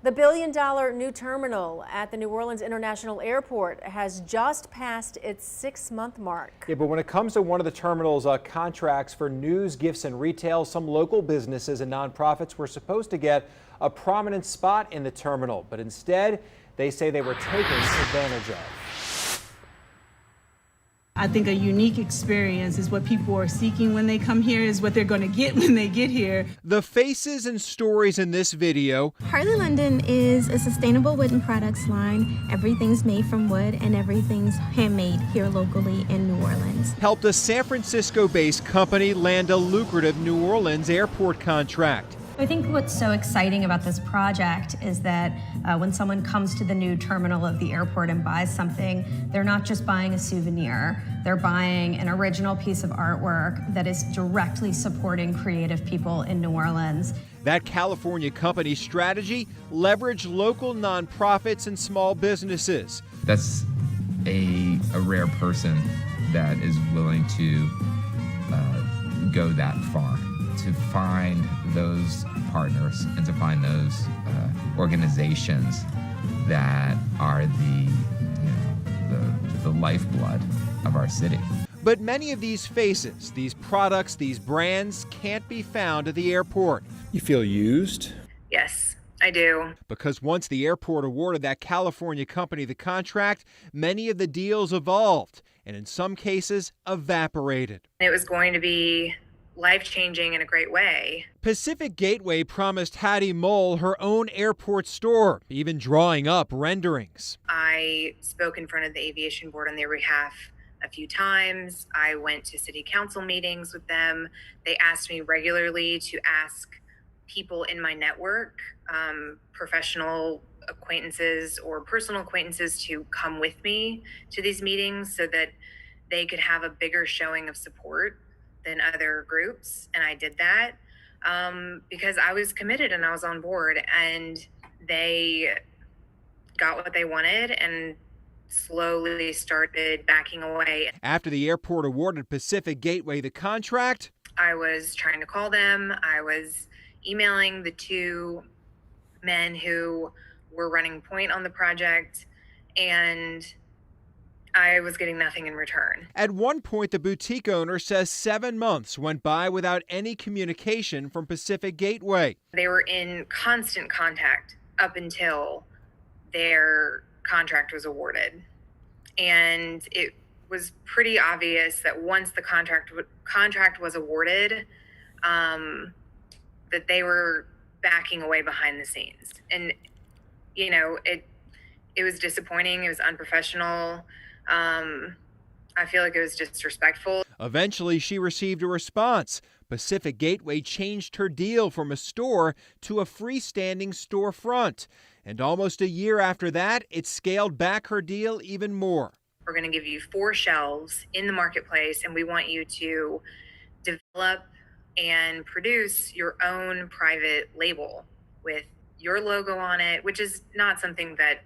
The billion-dollar new terminal at the New Orleans International Airport has just passed its 6-month mark. Yeah, but when it comes to one of the terminal's contracts for news, gifts, and retail, some local businesses and nonprofits were supposed to get a prominent spot in the terminal, but instead, they say they were taken advantage of. I think a unique experience is what people are seeking when they come here, is what they're going to get when they get here. The faces and stories in this video. Harley London is a sustainable wooden products line. Everything's made from wood and everything's handmade here locally in New Orleans. Helped a San Francisco-based company land a lucrative New Orleans airport contract. I think what's so exciting about this project is that when someone comes to the new terminal of the airport and buys something, they're not just buying a souvenir, they're buying an original piece of artwork that is directly supporting creative people in New Orleans. That California company's strategy leveraged local nonprofits and small businesses. That's a rare person that is willing to go that far, to find those partners and to find those organizations that are the lifeblood of our city. But many of these faces, these products, these brands can't be found at the airport. You feel used? Yes, I do. Because once the airport awarded that California company the contract, many of the deals evolved and in some cases evaporated. It was going to be life-changing in a great way. Pacific Gateway promised Hattie Mole her own airport store, even drawing up renderings. I spoke in front of the aviation board on their behalf a few times. I went to city council meetings with them. They asked me regularly to ask people in my network, professional acquaintances or personal acquaintances, to come with me to these meetings so that they could have a bigger showing of support than other groups. And I did that because I was committed and I was on board, and they got what they wanted and slowly started backing away. After the airport awarded Pacific Gateway the contract, I was trying to call them. I was emailing the two men who were running point on the project, and I was getting nothing in return. At one point, the boutique owner says 7 months went by without any communication from Pacific Gateway. They were in constant contact up until their contract was awarded. And it was pretty obvious that once the contract was awarded, that they were backing away behind the scenes. And, you know, it was disappointing. It was unprofessional. I feel like it was disrespectful. Eventually, she received a response. Pacific Gateway changed her deal from a store to a freestanding storefront. And almost a year after that, it scaled back her deal even more. We're going to give you 4 shelves in the marketplace, and we want you to develop and produce your own private label with your logo on it, which is not something that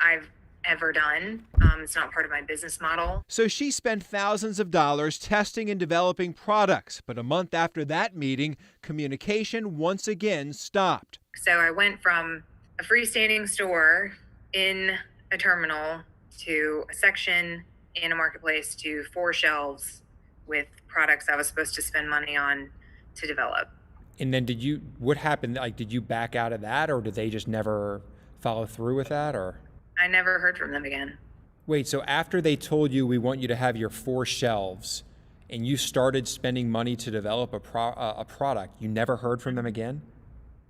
I've ever done. It's not part of my business model. So she spent thousands of dollars testing and developing products. But a month after that meeting, communication once again stopped. So I went from a freestanding store in a terminal to a section in a marketplace to 4 shelves with products I was supposed to spend money on to develop. And then what happened? Like, did you back out of that, or did they just never follow through with that, or? I never heard from them again. Wait, so after they told you we want you to have your 4 shelves and you started spending money to develop a product, you never heard from them again?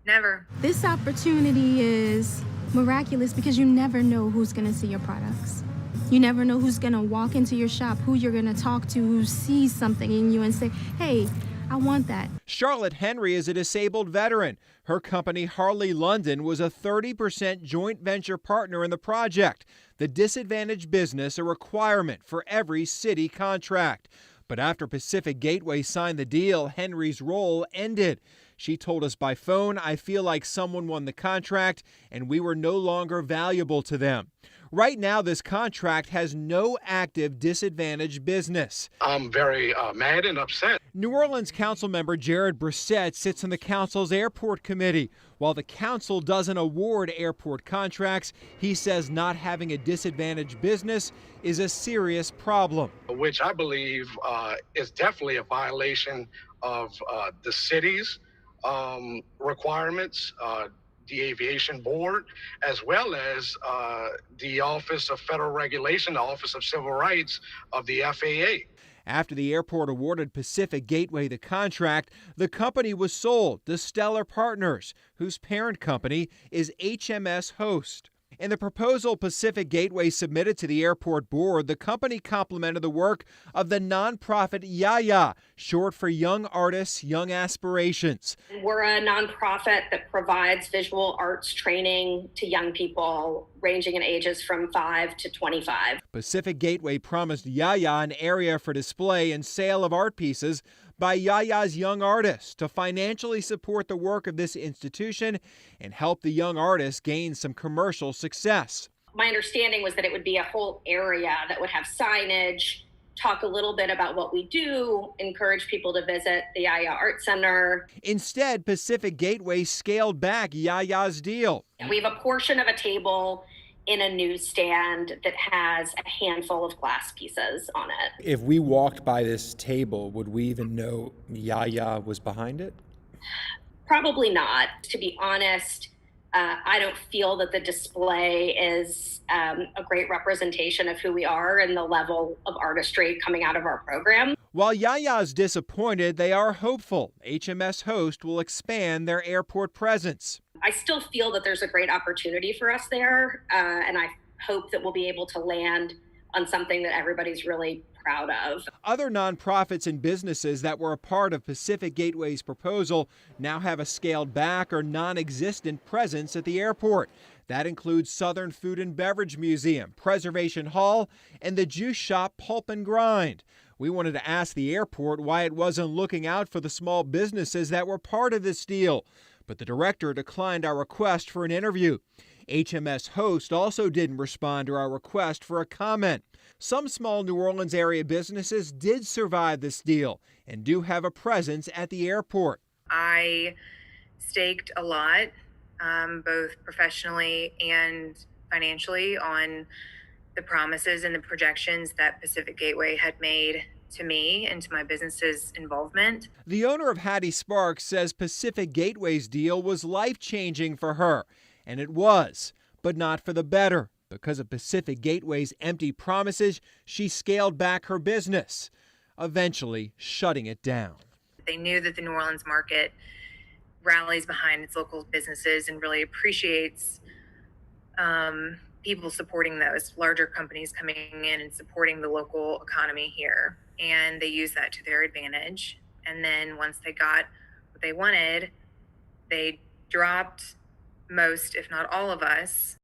Never. This opportunity is miraculous because you never know who's going to see your products. You never know who's going to walk into your shop, who you're going to talk to, who sees something in you and say, hey, I want that. Charlotte Henry is a disabled veteran. Her company, Harley London, was a 30% joint venture partner in the project. The disadvantaged business a requirement for every city contract. But after Pacific Gateway signed the deal, Henry's role ended. She told us by phone, "I feel like someone won the contract and we were no longer valuable to them." Right now, this contract has no active disadvantaged business. I'm very mad and upset. New Orleans council member Jared Brissett sits on the council's airport committee. While the council doesn't award airport contracts, he says not having a disadvantaged business is a serious problem. Which I believe is definitely a violation of the city's requirements, the Aviation Board, as well as the Office of Federal Regulation, the Office of Civil Rights of the FAA. After the airport awarded Pacific Gateway the contract, the company was sold to Stellar Partners, whose parent company is HMS Host. In the proposal Pacific Gateway submitted to the airport board, the company complimented the work of the nonprofit Yaya, short for Young Artists, Young Aspirations. We're a nonprofit that provides visual arts training to young people ranging in ages from 5 to 25. Pacific Gateway promised Yaya an area for display and sale of art pieces by Yaya's young artists to financially support the work of this institution and help the young artists gain some commercial success. My understanding was that it would be a whole area that would have signage, talk a little bit about what we do, encourage people to visit the Yaya Art Center. Instead, Pacific Gateway scaled back Yaya's deal. We have a portion of a table in a newsstand that has a handful of glass pieces on it. If we walked by this table, would we even know Yaya was behind it? Probably not. To be honest, I don't feel that the display is a great representation of who we are and the level of artistry coming out of our program. While Yaya's disappointed, they are hopeful HMS Host will expand their airport presence. I still feel that there's a great opportunity for us there, and I hope that we'll be able to land on something that everybody's really proud of. Other nonprofits and businesses that were a part of Pacific Gateway's proposal now have a scaled back or non-existent presence at the airport. That includes Southern Food and Beverage Museum, Preservation Hall, and the juice shop Pulp and Grind. We wanted to ask the airport why it wasn't looking out for the small businesses that were part of this deal, but the director declined our request for an interview. HMS Host also didn't respond to our request for a comment. Some small New Orleans area businesses did survive this deal and do have a presence at the airport. I staked a lot, both professionally and financially, on the promises and the projections that Pacific Gateway had made to me and to my business's involvement. The owner of Hattie Sparks says Pacific Gateway's deal was life-changing for her, and it was, but not for the better. Because of Pacific Gateway's empty promises, she scaled back her business, eventually shutting it down. They knew that the New Orleans market rallies behind its local businesses and really appreciates people supporting those larger companies coming in and supporting the local economy here. And they used that to their advantage. And then once they got what they wanted, they dropped most, if not all of us.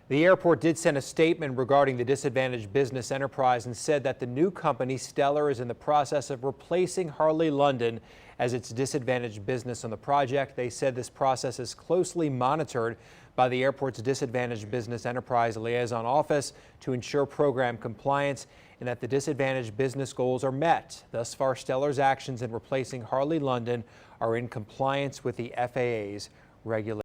The airport did send a statement regarding the disadvantaged business enterprise and said that the new company, Stellar, is in the process of replacing Harley London as its disadvantaged business on the project. They said this process is closely monitored by the airport's disadvantaged business enterprise liaison office to ensure program compliance and that the disadvantaged business goals are met. Thus far, Stellar's actions in replacing Harley London are in compliance with the FAA's regulations.